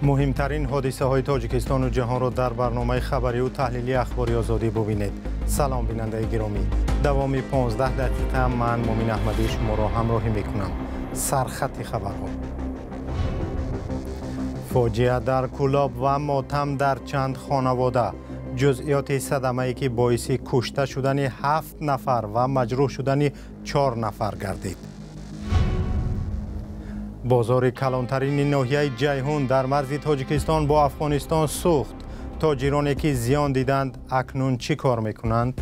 مهمترین حادثه های تاجیکستان و جهان را در برنامه خبری و تحلیلی اخباری آزادی ببینید. سلام بیننده گرامی. دوام 15 دقیقه من مومن احمدی شما را همراهی میکنم. سرخط خبرها. فاجعه در کولاب و ماتم در چند خانواده. جزئیات صدمه‌ای که باعث کشته شدن 7 نفر و مجروح شدن 4 نفر گردید. بازار کلانترین ناحیه جیهون در مرز تاجیکستان با افغانستان سوخت. تاجرانی که زیان دیدند اکنون چی کار میکنند؟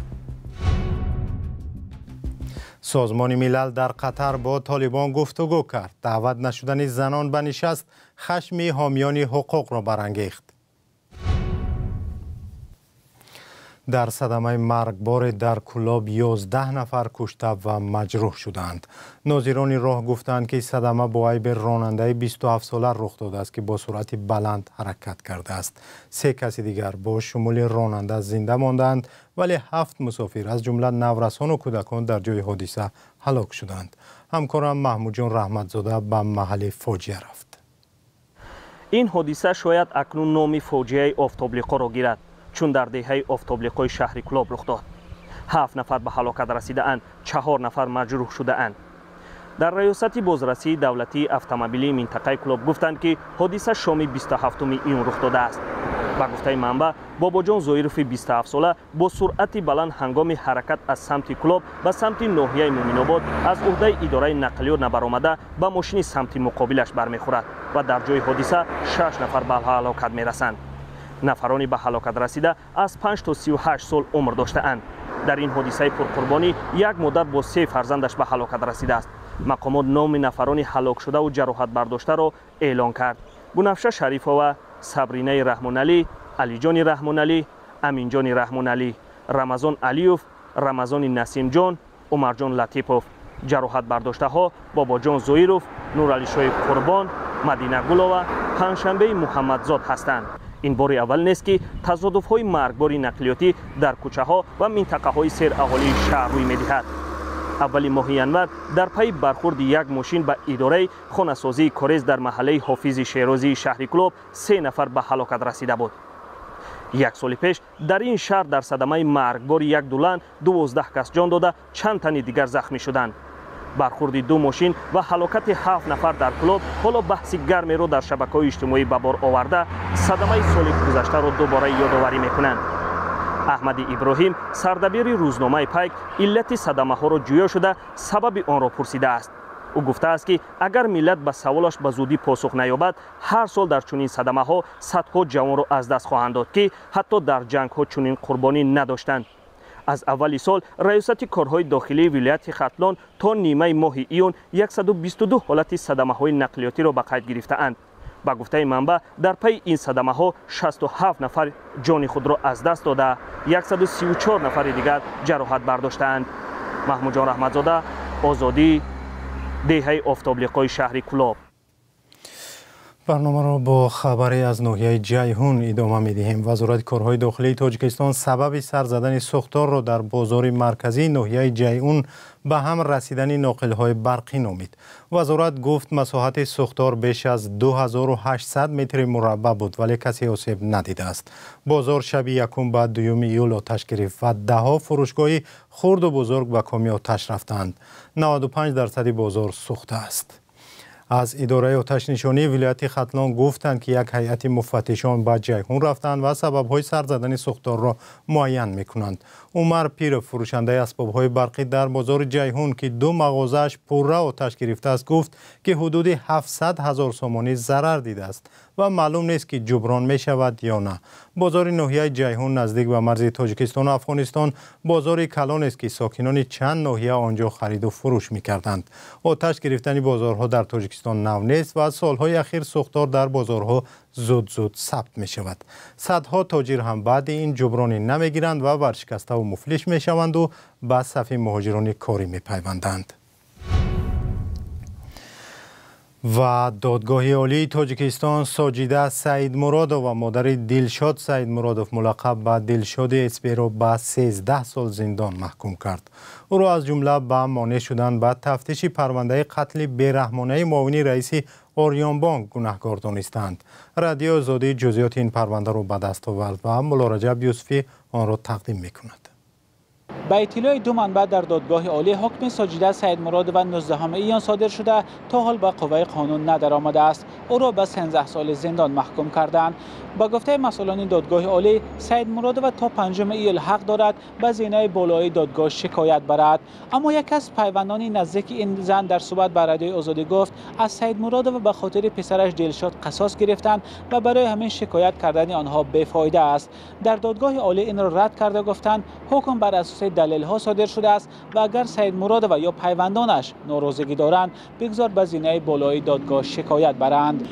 سازمان ملل در قطر با طالبان گفتگو کرد. دعوت نشدن زنان به نشست خشم حامیان حقوق را برانگیخت. در صدمه مرگبار در کولاب 11 نفر کشته و مجروح شدند. ناظران راه گفتند که صدمه با عیب راننده 27 ساله رخ داده است که با سرعت بلند حرکت کرده است. 3 کسی دیگر با شمول راننده زنده ماندند ولی 7 مسافر از جمله نورسان و کودکان در جای حادثه هلاک شدند. همکارم محمود جان رحمتزاده به محل فاجعه رفت. این حادثه شاید اکنون نام فاجعه آفتابلیقا را گیرد، چون در دهه آفتابلیقای شهر کولاب رخ داد. 7 نفر به هلاکت رسیده اند، 4 نفر مجروح شده اند. در ریاست بازرسی دولتی اتومبیلی منطقه کولاب گفتند که حادثه شام 27 ایون رخ داده است. با گفته منبع، باباجان زویروف 27 ساله با سرعت بلند هنگام حرکت از سمت کولاب به سمت ناحیه مومن‌آباد از عهده اداره نقلیات نبرآمده به ماشین سمت مقابلش برمیخورد و در جای حادثه 6 نفر به هلاکت میرسند. نفرانی به هلاکت رسیده از 5 تا 38 سال عمر داشته‌اند. در این حادثه پرقربانی یک مادر با 3 فرزندش به هلاکت رسیده است. مقامات نام نفرانی هلاک شده و جراحت برداشته را اعلام کرد. بنفشه شریفова، صبرینه رحمانعلی، علی جان رحمانعلی، امین جان رحمانعلی، رمضان علیوف، رمضان نسیم جان، عمر جان لطیفوف. جراحت برداشته ها بابا جان زویروف، نورعلی شاه قربان، مدینه گلова، پنجشنبه محمدزاد هستند. این بار اول نیست که تصادف‌های مرگبار نقلیاتی در کوچه‌ها و منطقه‌های سیر اهالی شهر روی می‌دهد. اولی ماه ینور در پی برخورد یک ماشین به اداره خانه‌سازی کاریز در محله حافظ شیرازی شهر کولاب 3 نفر به هلاکت رسیده بود. یک سال پیش در این شهر در صدمه مرگبار یک دولن 12 کس جان داده، چند تن دیگر زخمی شدند. برخورد 2 ماشین و هلاکت 7 نفر در کولاب حالا بحث گرمی را در شبکه‌های اجتماعی به بار آورده، صدمه سال گذشته را دوباره یادآوری می‌کنند. احمد ابراهیم سردبیر روزنامه پیک علت صدمه ها را جویا شده سبب آن را پرسیده است. او گفته است که اگر ملت به سوالش به زودی پاسخ نیابد، هر سال در چنین صدمه ها صدها جوان را از دست خواهند داد که حتی در جنگ ها چنین قربانی نداشتند. از اول سال ریاست کارهای داخلی ولایت ختلان تا نیمه ماه ایون 122 حالت صدمه های نقلیاتی را به قید گرفته‌اند. با گفته منبع در پی این صدمه ها 67 نفر جان خود را از دست داده، 134 نفر دیگر جراحت برداشتند. محمود جان رحمتزاده، آزادی، دهه آفتابلیقای شهر کولاب. برنامه را با خبری از ناحیه جیهون ادامه می‌دهیم. وزارت کارهای داخلی تاجیکستان سبب سر زدن سوختار را در بازار مرکزی ناحیه جیهون به هم رسیدن ناقل‌های برقی نامید. وزارت گفت مساحت سوختار بیش از 2800 متر مربع بود ولی کسی آسیب ندیده است. بازار شب یکم بعد 2 ایول آتش گرفت و 10 فروشگاه خرد و بزرگ به کامی آتش رفتند. 95% بازار سوخته است. از اداره آتش نشانی ولایت ختلان گفتند که یک هیئت مفتشان به جیهون رفتند و سبب‌های سر زدن سوختار را معین می‌کنند. عمر پیر فروشنده اسباب‌های برقی در بازار جیهون که 2 مغازه‌اش پرره آتش گرفته است گفت که حدود 700,000 سومانی ضرر دیده است و معلوم نیست که جبران می‌شود یا نه. بازار ناحیه جیهون نزدیک به مرز تاجیکستان و افغانستان بازار کلان است که ساکنان چند ناحیه آنجا خرید و فروش می‌کردند. آتش گرفتن بازارها در تاجیکستان نو نیست و از سالهای اخیر سوختار در بازارها زود ثبت می شود. صدها تاجر هم بعد این جبرانی نمیگیرند و ورشکسته و مفلس می شوند و به صف مهاجران کاری می پیوندند. و دادگاه عالی تاجیکستان ساجیده سعید مرادوف و مادر دلشاد سعید مرادوف ملقب به دلشاد اسپیرو به 13 سال زندان محکوم کرد. او را از جمله به مانع شدن به تفتیش پرونده قتل بیرحمانه معاون رئیس آریان بانک گناهکار دانستند. رادیو آزادی جزئیات این پرونده را به دست آورد و مولا رجب یوسفی آن را تقدیم می‌کند. با اطلاع دو منبع در دادگاه عالی حکم ساجیده سعید مرادوف و 19 ایان صادر شده تا حال به قوه قانون ندرآمده است. او را به 13 سال زندان محکوم کردند. با گفته مسئولان دادگاه عالی، سعید مرادوف تا 5 ایول حق دارد به زینه بالای دادگاه شکایت برد. اما یک از پیوندان نزدیک این زن در صحبت با رادیوی آزادی گفت از سعید مرادوف به خاطر پسرش دلشاد قصاص گرفتند و برای همین شکایت کردن آنها بیفایده است. در دادگاه عالی این را رد کرده گفتند حکم بر اساس دلیل ها صادر شده است و اگر سعید مرادوف یا پیوندانش ناراضگی دارند بگذار به زینه بالای دادگاه شکایت برند.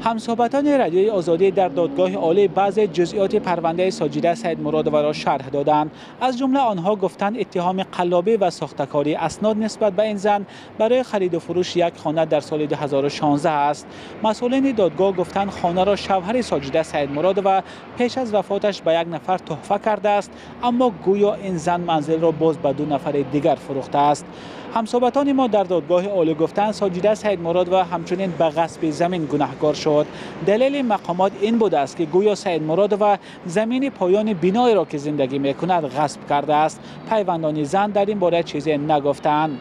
همصحبتان رادیوی آزادی در دادگاه عالی بعضی جزئیات پرونده ساجیده سعید مرادوف را شرح دادند. از جمله آنها گفتند اتهام قلابی و ساختکاری اسناد نسبت به این زن برای خرید و فروش یک خانه در سال 2016 است. مسئولین دادگاه گفتند خانه را شوهر ساجیده سعید مرادوف پیش از وفاتش به یک نفر تحفه کرده است، اما گویا این زن منزل را باز به 2 نفر دیگر فروخته است. همصحبتان ما در دادگاه عالی گفتند ساجیده سعید مرادوف همچنین به غصب زمین گناهکار شد. دلیل مقامات این بوده است که گویا سعید مرادوف زمین پایان بنای را که زندگی میکند غصب کرده است. پیوندان زن در این باره چیزی نگفتند.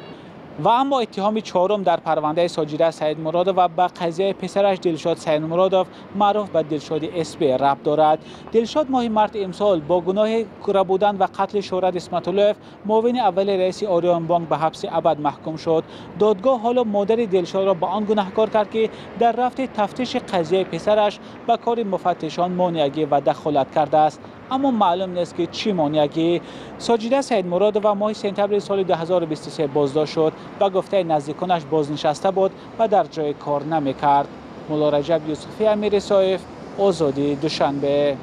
و اما اتهام چهارم در پرونده ساجیده سعید مرادوف و به قضیه پسرش دلشاد سعید مرادوف معروف به دلشاد اسپی ربط دارد. دلشاد ماه مارس امسال با گناه کره بودن و قتل شهرت اسمت‌اللهیف معاون اول رئیس آریان بانک به حبس ابد محکوم شد. دادگاه حالا مادر دلشاد را به آن گناهکار کرد که در رفت تفتیش قضیه پسرش به کار مفتشان مانعگی و دخالت کرده است. اما معلوم نیست که چی مانعگی. ساجیده سعید مرادوف و ماه سپتامبر سال 2023 بازداشت شد و گفته نزدیکانش بازنشسته بود و در جای کار نمی‌کرد. مولا رجب یوسفی، امیر صایف، آزادی، دوشنبه.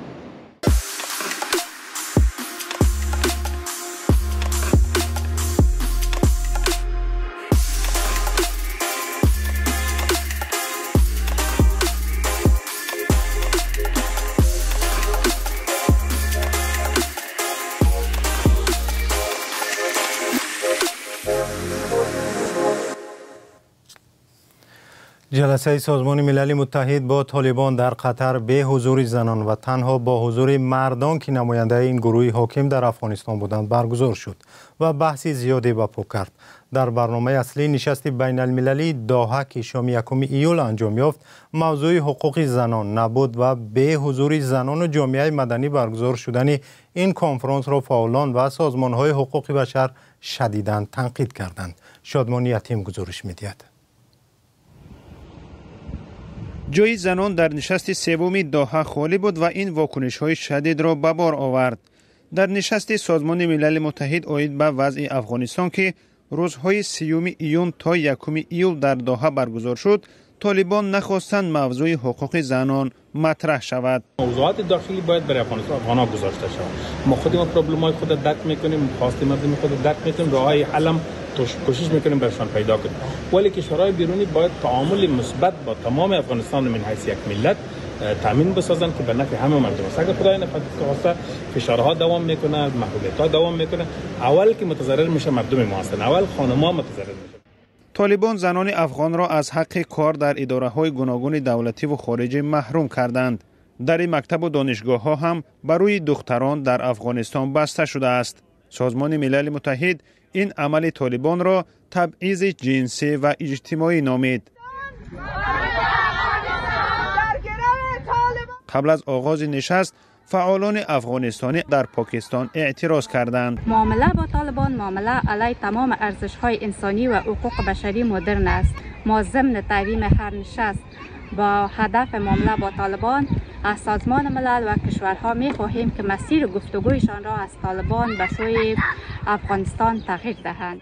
جلسه سازمان ملل متحد با طالبان در قطر به حضور زنان و تنها با حضور مردان که نماینده این گروه حاکم در افغانستان بودند برگزار شد و بحث زیادی برپا کرد. در برنامه اصلی نشست بین المللی دوحه که شام 1 ایول انجام یافت موضوع حقوق زنان نبود و به حضور زنان و جامعه مدنی برگزار شدن این کنفرانس را فعالان و سازمان‌های حقوق بشر شدیداً تنقید کردند. شادمان یتیم گزارش می‌دهد. جای زنان در نشست سوم دوحه خالی بود و این واکنش‌های شدید را به بار آورد. در نشست سازمان ملل متحد آید به وضع افغانستان که روزهای 3 ایون تا 1 ایول در دوحه برگزار شد، طالبان نخواستند موضوع حقوق زنان مطرح شود. موضوعات داخلی باید برای افغان‌ها گذاشته شود. ما خودمون پروبلم‌های خود درک می‌کنیم، خواست مردم خود درک می‌کنیم، راه‌های حل کوشش می‌کنیم برشان پیدا کنیم. ولی کشورهای بیرونی باید تعامل مثبت با تمام افغانستان من حیث یک ملت تامین بسازن که به نفع همه مردم است. اگر خدای نخواسته فشارها دوام میکنه، محدودیت‌ها دوام میکنه، اول که متضرر میشه مردم ما هستند، اول خانم‌ها متضرر میشه. طالبان زنان افغان را از حق کار در اداره‌های گوناگون دولتی و خارجی محروم کردند. در مکتب و دانشگاه‌ها هم برای دختران در افغانستان بسته شده است. سازمان ملل متحد این عمل طالبان را تبعیض جنسی و اجتماعی نامید. قبل از آغاز نشست فعالان افغانستانی در پاکستان اعتراض کردند. معامله با طالبان معامله علیه تمام ارزش‌های انسانی و حقوق بشری مدرن است. ما ضمن تحریم هر نشست با هدف معامله با طالبان از سازمان ملل و کشورها می‌خواهیم که مسیر گفتگویشان را از طالبان به سوی افغانستان تغییر دهند.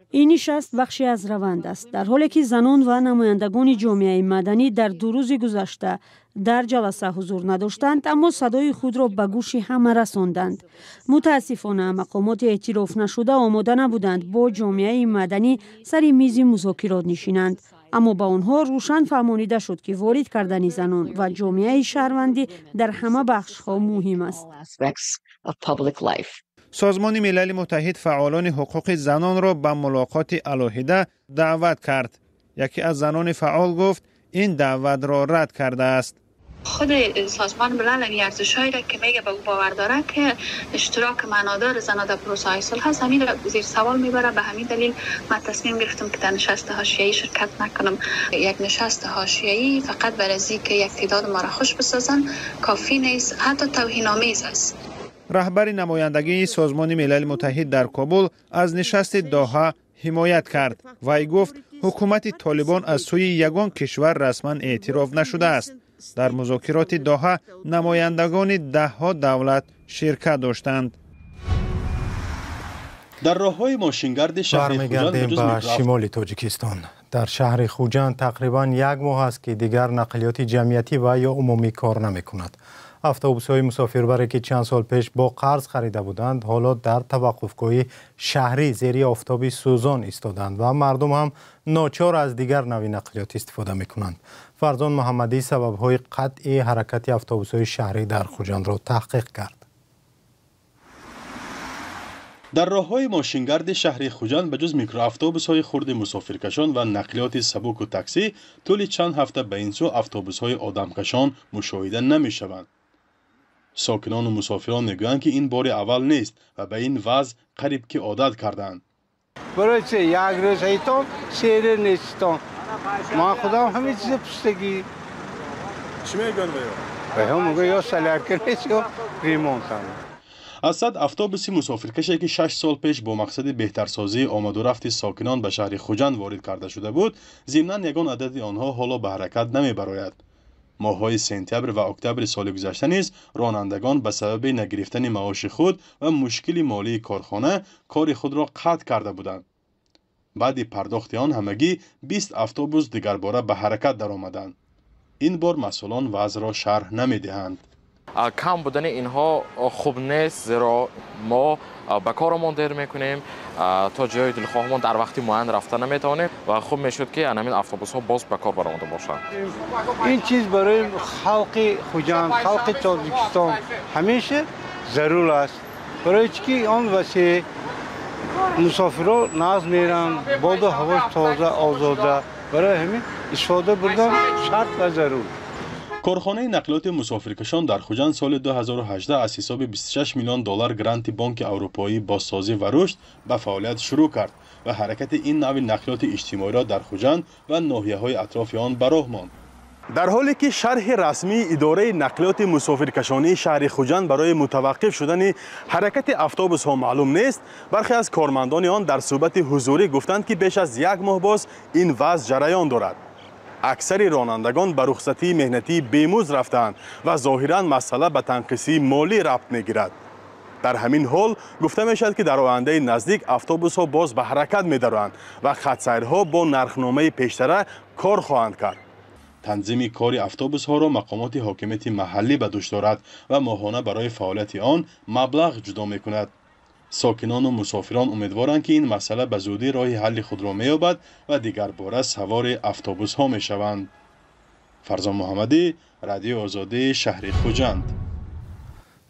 این نشست بخشی از روند است، در حالی که زنان و نمایندگان جامعه مدنی در 2 روز گذشته در جلسه حضور نداشتند، اما صدای خود را به گوش همه رساندند. متاسفانه مقامات اعتراف نشده آماده نبودند با جامعه مدنی سر میز مذاکرات نشینند. اما با آنها روشن فهمانیده شد که وارد کردن زنان و جامعه شهروندی در همه بخش‌ها مهم است. سازمان ملل متحد فعالان حقوق زنان را به ملاقات علاهیده دعوت کرد. یکی از زنان فعال گفت این دعوت را رد کرده است. خود سازمان ملل این ارزش‌هایی را که میگه به او باور داره که اشتراک معنادار زنان در پروسه صلح هست، همین را زیر سوال میبره. به همین دلیل من تصمیم گرفتم که در نشست حاشیه‌ای شرکت نکنم. یک نشست حاشیه‌ای فقط برای اینکه یک تعداد ما را خوش بسازن کافی نیست، حتی توهین‌آمیز است. رهبر نمایندگی سازمان ملل متحد در کابل از نشست دوحه حمایت کرد. وی گفت حکومت طالبان از سوی یگان کشور رسما اعتراف نشده است. در مذاکرات دوحه نمایندگان ده‌ها دولت شرکت داشتند. در راه‌های ماشینگرد شهر خوجند به شمال تاجیکستان در شهر خوجند تقریبا یک ماه است که دیگر نقلیات جمعیتی و یا عمومی کار نمی‌کند. اتوبوس‌های مسافربری که چند سال پیش با قرض خریده بودند حالا در توقفگاه شهری زیر آفتابی سوزان ایستادند و مردم هم ناچار از دیگر نوع نقلیات استفاده می‌کنند. فرزان محمدی سبب‌های قطع حرکت اتوبوس‌های شهری در خوجند را تحقیق کرد. در راه‌های ماشینگرد شهر خوجند بجز میکرواتوبوس‌های خرد مسافرکشان و نقلیات سبک و تاکسی طول چند هفته به این سو اتوبوس‌های آدمکشان مشاهده نمی‌شوند. ساکنان و مسافران میگویند که این بار اول نیست و به این وضع قریب که عادت کردند. برای چه یک روز ایتون سیر نیستم. ما خودم همه چیز پشتگی. چی میگن به هم میگه یا سلرکه نیست یا ریمونت هم. از 100 اتوبوس مسافرکشی که 6 سال پیش با مقصد بهترسازی آمد و رفت ساکنان به شهر خوجند وارد کرده شده بود، ضمناً یگان عدد آنها حالا به حرکت نمیبراید. ماه‌های سپتامبر و اکتبر سال گذشته نیز رانندگان به سبب نگرفتن معاش خود و مشکل مالی کارخانه کار خود را قطع کرده بودند. بعد پرداخت آن همگی 20 اتوبوس دیگر باره به حرکت درآمدند. این بار مسئولان وضع را شرح نمی‌دهند. کم بودن اینها خوب نیست، زیرا ما به کارمون دیر میکنیم، تا جای دلخواهمون در وقتی معین رفته نمیتونیم و خوب میشد که همین اتوبوس ها باز به کار برآمده باشند. این چیز برای خلق خوجند، خلق تاجیکستان همیشه ضرور است. برای چی آن واسه مسافران ناز میرن، باد و هواش تازه آزاده، برای همین استفاده بردن شرط و ضرور. کارخانه نقلیات مسافرکشان در خوجند سال 2018 از حساب 26 میلیون دلار گرانت بانک اروپایی بازسازی و رشد به فعالیت شروع کرد و حرکت این نوع نقلیات اجتماعی را در خوجند و ناحیه‌های اطراف آن به راه ماند. در حالی که شرح رسمی اداره نقلیات مسافرکشانی شهر خوجند برای متوقف شدن حرکت اتوبوس ها معلوم نیست، برخی از کارمندان آن در صحبت حضوری گفتند که بیش از یک ماه باز این وضع جریان دارد. اکثر رانندگان به رخصتی مهنتی بیموز رفتند و ظاهراً مسئله به تنقیصی مالی ربط میگیرد. در همین حال گفته می شود که در آینده نزدیک اتوبوس ها باز به حرکت می دارند و خطسیرها با نرخنامه پیشتر کار خواهند کرد. تنظیم کار اتوبوس ها را مقامات حاکمیت محلی به دوش دارد و ماهانه برای فعالیت آن مبلغ جدا می کند. ساکنان و مسافران امیدوارند که این مسئله به زودی راه حل خود را می‌یابد و دیگر باره سوار اتوبوس ها می‌شوند. فرزان محمدی، رادیو آزادی، شهر خوجند.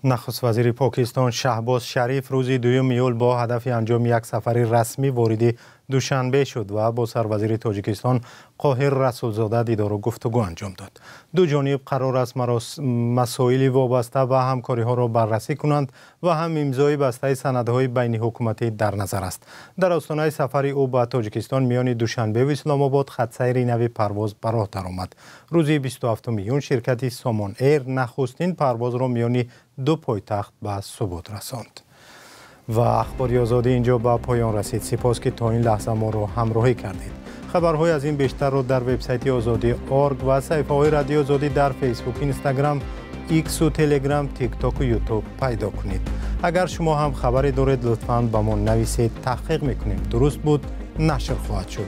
نخست وزیر پاکستان شهباز شریف روز 2 ایول با هدف انجام یک سفر رسمی وارد دوشنبه شد و با سروزیر تاجیکستان قاهر رسولزاده دیدار و گفتگو انجام داد. دو جانب قرار است مسائل وابسته به همکاری ها را بررسی کنند و هم امضای بسته سندهای بین حکومتی در نظر است. در آستانه سفر او به تاجیکستان میان دوشنبه و اسلام آباد خطسیر نوی پرواز به راه درآمد. روز 27 میون شرکت سامان ایر نخستین پرواز را میان دو پایتخت به ثبات رساند. و اخباری آزادی اینجا به پایان رسید. سپاس که تا این لحظه ما را همراهی کردید. خبرهای از این بیشتر را در وبسایت آزادی.org و صفحه‌های رادیو آزادی در فیسبوک، اینستاگرام، ایکس و تلگرام، تیک تاک و یوتیوب پیدا کنید. اگر شما هم خبری دارید لطفاً به ما نویسید، تحقیق میکنیم. درست بود، نشر خواهد شد.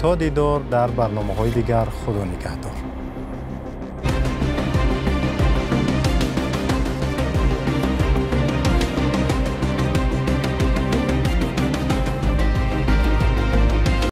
تا دیدار در برنامه‌های دیگر، خدا نگهدار.